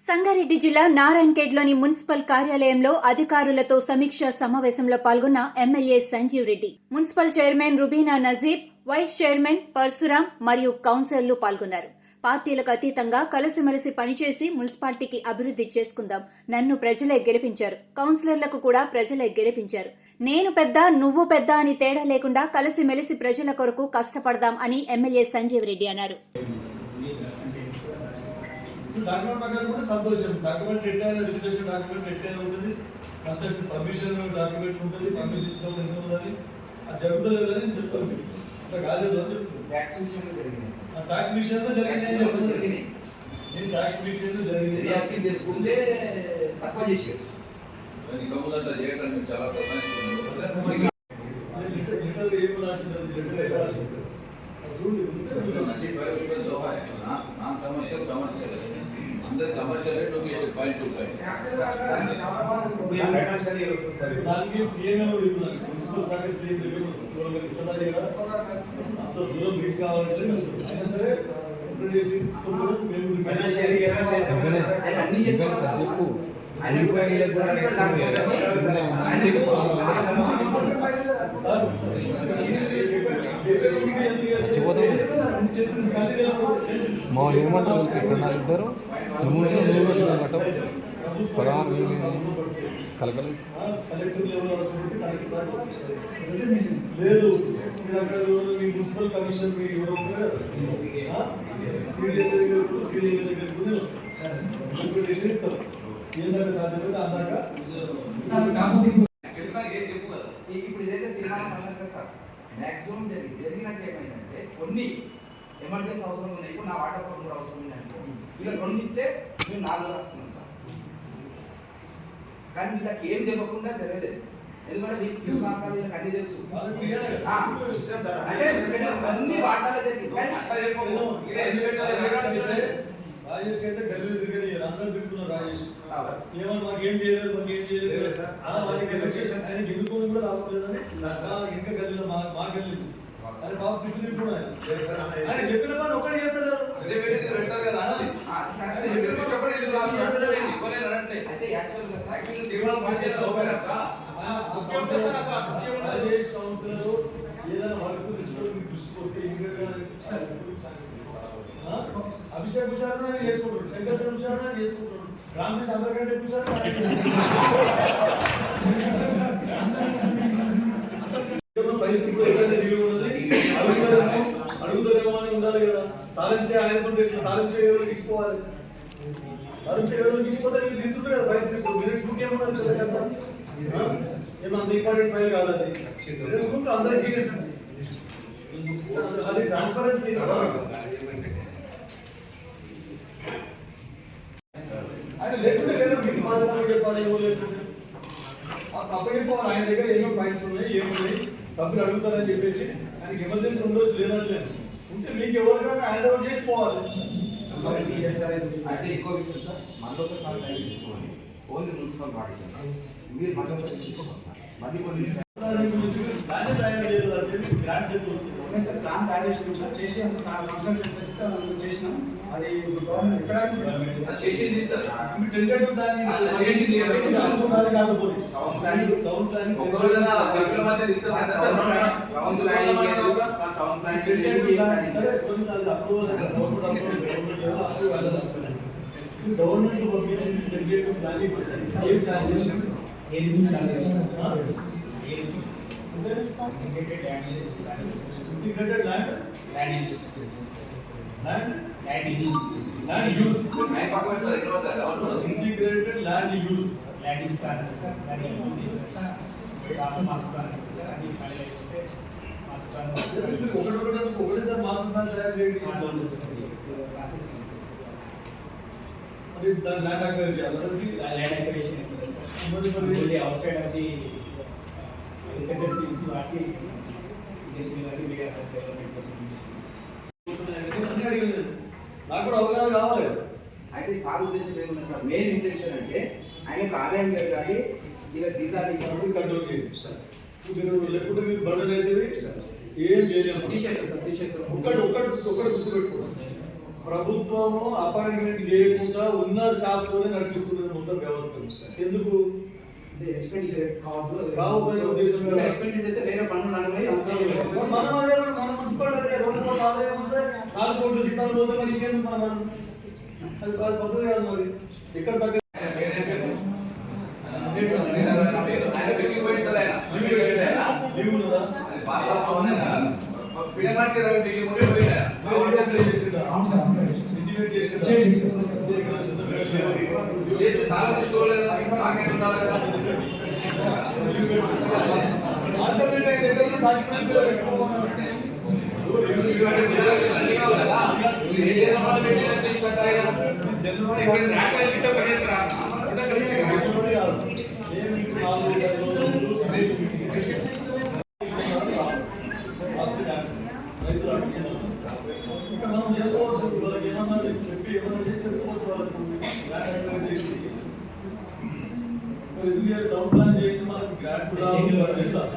సంగారెడ్డి జిల్లా నారాయణఖేడ్లోని మున్సిపల్ కార్యాలయంలో అధికారులతో సమీక్ష సమావేశంలో పాల్గొన్న MLA Sanjeev Reddy, municipal chairman Rubina Najeeb, vice chairman Parashuram మరియు కౌన్సిలర్లు పాల్గొన్నారు. పార్టీలకు అతీతంగా కలిసిమెలిసి పనిచేసి మున్సిపాలిటీకి అభివృద్ధి చేసుకుందాం. నన్ను ప్రజలే గెలిపించారు, కౌన్సిలర్లకు కూడా ప్రజలే గెలిపించారు. నేను పెద్ద నువ్వు పెద్ద అని తేడా లేకుండా కలిసిమెలిసి ప్రజల కొరకు కష్టపడదాం అని ఎమ్మెల్యే సంజీవ్ రెడ్డి అన్నారు. డాక్యుమెంట్ ప్రకారం కూడా సంతోషం. డాక్యుమెంట్ ఎట్లయినా రిజిస్ట్రేషన్ డాక్యుమెంట్ ఎట్లయినా ఉంటుంది, కన్స్ట్రక్షన్ పర్మిషన్ డాక్యుమెంట్ ఉంటుంది, పర్మిషన్ ఇచ్చిన ఎంత ఉందని అది జరుగుతలేదని చెప్తాను. అట్లా కాలేదు అని చెప్తాను. ట్యాక్స్ విషయంలో జరిగింది, ట్యాక్స్ విషయంలో జరిగింది, ట్యాక్స్ విషయంలో జరిగింది చేసుకుంటే తక్కువ చేసేది अंदर कमर्शियल रेट लोकेशन 525 దానికి సీఎం మున్సిపల్ శాఖ సీఎం దగ్గర ఇస్తున్నారు కదా, అంత దూరం రీచ్ కావాలంటే అయినా సరే మా ఏమంటారు ఇద్దరు కలకలు లేదు. మీ మున్సిపల్ కమిషన్ ఏంటంటే సాధ్యత అన్నాక ఇప్పుడు ఏదైతే తీర్మానం అన్నారు సార్, మ్యాక్సిమం జరిగినాక ఏమైందంటే కొన్ని ఎమర్జెన్సీ అవసరం ఉన్నాయి, ఇప్పుడు నా వాటర్ పవర్ కూడా అవసరం ఉంది అనుకో, ఇలా రెండు ఇస్తే మేము 4 రాస్తున్నాం సార్. కానీ వీళ్ళకి ఏం తెలియకుండా జరగలేదు, ఎందుకంటే మీకు తీసుకున్నాక వీళ్ళకి అన్ని తెలుసు. అంటే అన్ని వాటాలే జరిగింది. రాజేష్ అయితే గల్లీ తిరిగి అందరూ తిరుగుతున్నారు. రాజేష్ ఏమో మాకు ఏం చేయలేదు, మాకు ఏం చేయలేదు, ఆయనకి ఎన్నుకోని కూడా రావట్లేదని ఇంకా గల్లీలో మా గల్లీ అని బాబు తిప్పి తిప్పుకున్నారు. ఆయన చెప్పిన పని ఒక్కడే చేస్తారు. రాజేష్ కౌన్సిలర్ ఏదైనా వర్క్ తీసుకొని మీకు దృష్టికి వస్తే అభిషేక్ విచారణ చేసుకుంటాడు, శంకర్ విచారణ చేసుకుంటాడు, రామకృష్ణ అందరికంటే విచారణ పరిస్థితి అడుగుతారేమో అని ఉండాలి కదా. తాలించే ఆయనతో ఇట్లా తాలించే ఎవరికి ఇచ్చిపోవాలి, తాలించే ఎవరికి ఇచ్చిపోతే మీకు తీసుకుంటే కదా ఫైల్స్. మినిట్స్ బుక్ ఏమన్నది కదా, ఏమంత ఇంపార్టెంట్ ఫైల్ కాదు అది. మినిట్స్ బుక్ అందరికీ అది ట్రాన్స్పరెన్సీ. ఆయన లేకుంటే లేదా మీకు బాధ్యతలు చెప్పాలి, ఏమో లేకుంటే అప్పగిపోవాలి. ఆయన దగ్గర ఏమో ఫైల్స్ ఉన్నాయి, ఏమున్నాయి సభ్యులు అడుగుతారని చెప్పేసి ఆయనకి ఎమర్జెన్సీ ఉండొచ్చు, లేదంటే ఉంటే మీకు ఎవరికైనా హ్యాండ్ ఓవర్ చేసుకోవాలి. అయితే ఇంకో విషయం సార్, మళ్ళొకసారి టైం తీసుకోండి, ఓన్లీ మున్సిపల్ బాడీ మీరు మళ్ళొకసారి తీసుకోవాలి సార్. మళ్ళీ కొన్ని ప్లాన్ తయారు చేయాలంటే గ్రాంట్స్ ఎక్కువ సార్, ప్లాన్ తయారు చేసినాం సార్, చేసి అంత కన్సల్టెన్సీ చేసినాం. అది గవర్నమెంట్ ఎక్కడ చేసింది సార్, టెండర్ దాన్ని చేసింది అవసరం కాకపోతే టౌన్ ప్లాన్ ఒక్కరోజున సర్కిల్ మధ్య ఇస్తారు టౌన్ ప్లాన్ సరే కొంచెం అది అప్రూవల్ గవర్నమెంట్ పంపించింది టెండర్ ప్లానింగ్ ఏ ప్లాన్ చేసినాం integrated land use integrated land use ఒకటేసారి మాస్టర్ ప్లాన్ తయారు చేయండి. అది దాని ల్యాండ్ అక్వైర్ చేయాలి, land acquisition outside of the నాకు కూడా అవగాహన కావాలి. అయితే సార్ ఉద్దేశం ఏమన్నా సార్, మెయిన్ ఇంటెన్షన్ అంటే ఆయనకు ఆదాయం పెరగాలి, ఇలా జీతాలు కంట్రోల్ చేయండి సార్. లేకుంటే మీరు బర్డన్ అవుతుంది, ఏం చేయలేము. తీసేస్తారు సార్, తీసేస్తారు. ఒక్కటి గుర్తుపెట్టుకోండి, ప్రభుత్వము అపాయింట్మెంట్ చేయకుండా ఉన్న స్టాఫ్ తోనే నడిపిస్తుంది మొత్తం వ్యవస్థను. ఎందుకు ఎక్స్పెండిచర్ కావుపోయే ఉద్దేశం మీద ఎక్స్పెండిచర్ అయితే వేరే పనులు నడవై మనం అదే మన మున్సిపాలిటీ అదే 2 కోట్ల ఆదాయం వస్తే 4 కోట్ల జీతాలు పోతే మరి ఇంకేం సమాధానం? అది పద్ధతి కాదు. మరి ఎక్కడ తగ్గ ఆయన వెక్కి పోయిస్తారు, ఆయన లీవ్ ఉన్నదా? అది పాత పిడమార్కి వెక్కి పోయినా ఇంటిమేట్ చేసిందా? చేతి తాళం తీసుకోలేదా, తాకేసి ఉండాలి కదా. ఆల్టర్నేట్ అయితే ఎక్కడ డాక్యుమెంట్స్ లో పెట్టుకోమన్నారు. ఇటువంటి పిల్లలకి అన్ని కావాలి కదా. మీరు ఏం చేద్దాం వాళ్ళు పెట్టి తీసుకుంటారు కదా. జనవరి కాదు. నేను ఇప్పుడు 4-5 రోజులు రైతులు అడుగుతున్నారు. ఇక్కడ మనం చేసుకోవచ్చు. వాళ్ళకి ఏమన్నా చెప్పి ఏమన్నా చేసి చెప్పుకోవచ్చు. వాళ్ళకు ల్యాండ్ అడ్వైజ్ చేసి మరి ఎందుకు టౌన్ ప్లాన్ చేయండి, మనకి గ్రాంట్స్ చేస్తారు.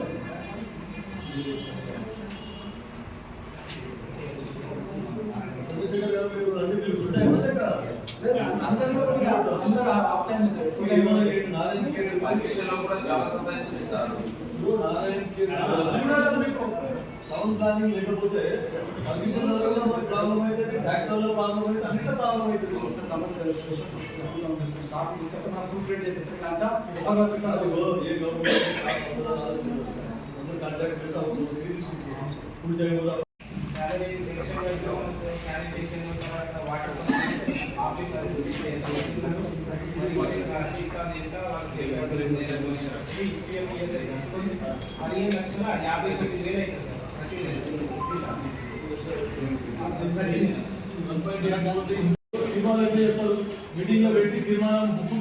చంద్రశేఖర్ గారు మీరు అన్ని పిలుస్తుంటే పర్మిషన్లో కూడా చాలా సంపాదిస్తారు. టౌన్ ప్లానింగ్ లేకపోతే పర్మిషన్ ప్రాబ్లం అయితే, ట్యాక్స్ ప్రాబ్లం అయితే, అన్నింటిలో ప్రాబ్లం అవుతుంది. ఏ గవర్నమెంట్ కాంట్రాక్టర్స్ అవసరం తీసుకుంటున్నాం. ఫుల్ టైం కూడా salary section sanitation water office assistant తీర్మానం చేస్తారు. మీటింగ్ లో పెట్టి తీర్మానం బుక్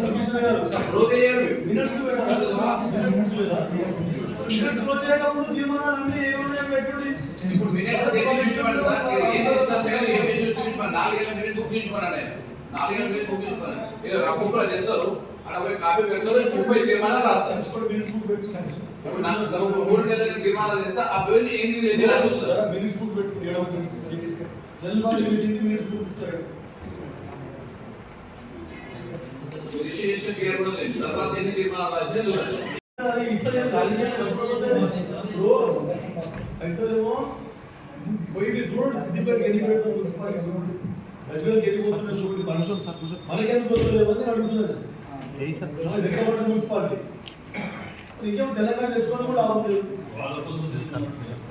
కమిషనర్ గారు మినిట్స్ మినిట్స్ క్లోజ్ చేయకముందు తీర్మానాలన్నీ ఏమున్నాయో పెట్టుకోండి. ఇప్పుడు మినిట్ చూపించమని సార్, ఏం చేస్తారు? ఏం చేసి చూపించమని 4 మినిట్ బుక్ చేయించమని 4 మినిట్ బుక్ చేయించమని ఏదో రప్పులు చేస్తారు. అక్కడ పోయి కాపీ పెడతారు, 30 తీర్మానాలు రాస్తారు. ఇప్పుడు నాకు 3 నెలల తీర్మానాలు చేస్తే ఆ పేరు ఎన్ని రాసుకుంటారు? మినిట్స్ బుక్ పెట్టుకుని జనరల్ మీటింగ్ మినిట్స్ బుక్ ఇస్తారు. రిజిస్ట్రేషన్ చేయకూడదు. తర్వాత ఎన్ని తీర్మానాలు రాసినా చూడండి. ఐసలేమో పోయి చూడండి. సిద్దిపేటకి వెళ్ళిపోతుంది, గజ్వేల్కి వెళ్ళిపోతున్నా చూడండి. మనకెందుకు వస్తలేవు అని అడుగుతున్నది మున్సిపాలిటీ. ఇంకేమో తెలంగాణ తెచ్చుకొని కూడా ఆగుతుంది.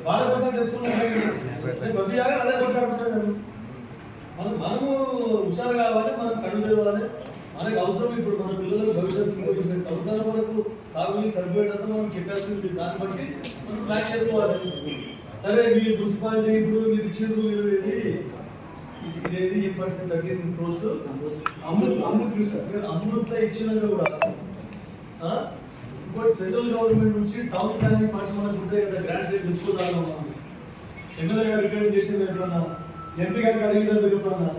వాళ్ళ కోసం తెచ్చుకున్నాం. ప్రతి జాగా అదే కొట్లాడుతున్నాను. మనము హుషారు కావాలి, మనం కళ్ళు తెరవాలి. మనకు అవసరం ఇప్పుడు మన పిల్లలకు భవిష్యత్తు 20 సంవత్సరాల వరకు తాగునీరు సరిపోయేటంత మనం కెపాసిటీ ఉంది. దాన్ని బట్టి మనం ప్లాన్ చేసుకోవాలి. సరే మీరు మున్సిపాలిటీ ఇప్పుడు మీరు ఇచ్చిండ్రు, మీరు ఇదేది 8% తగ్గింది కోర్స్ అమృత్ ఇచ్చినాక కూడా ఇంకోటి సెంట్రల్ గవర్నమెంట్ నుంచి టౌన్ ప్లానింగ్ ఫండ్స్ మనకు ఉంటాయి కదా, గ్రాంట్స్ తెచ్చుకోదాం. ఎమ్మెల్యే గారు రికమెండ్ చేసింది ఎప్పుడన్నా, ఎంపీ గారికి అడిగిన ఎప్పుడన్నా,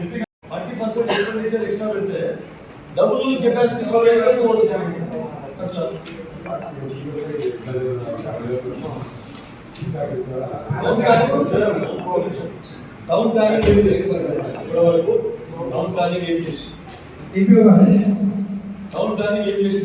ఎంపీ 40% ఎక్స్పెండిచర్ ఎక్స్ట్రా పెడితే డబుల్ కెపాసిటీ స్టోరేజ్ అట్లా టౌన్ ప్లానింగ్ ఏం చేసింది ఇప్పటివరకు? టౌన్ ప్లానింగ్ ఏం చేసి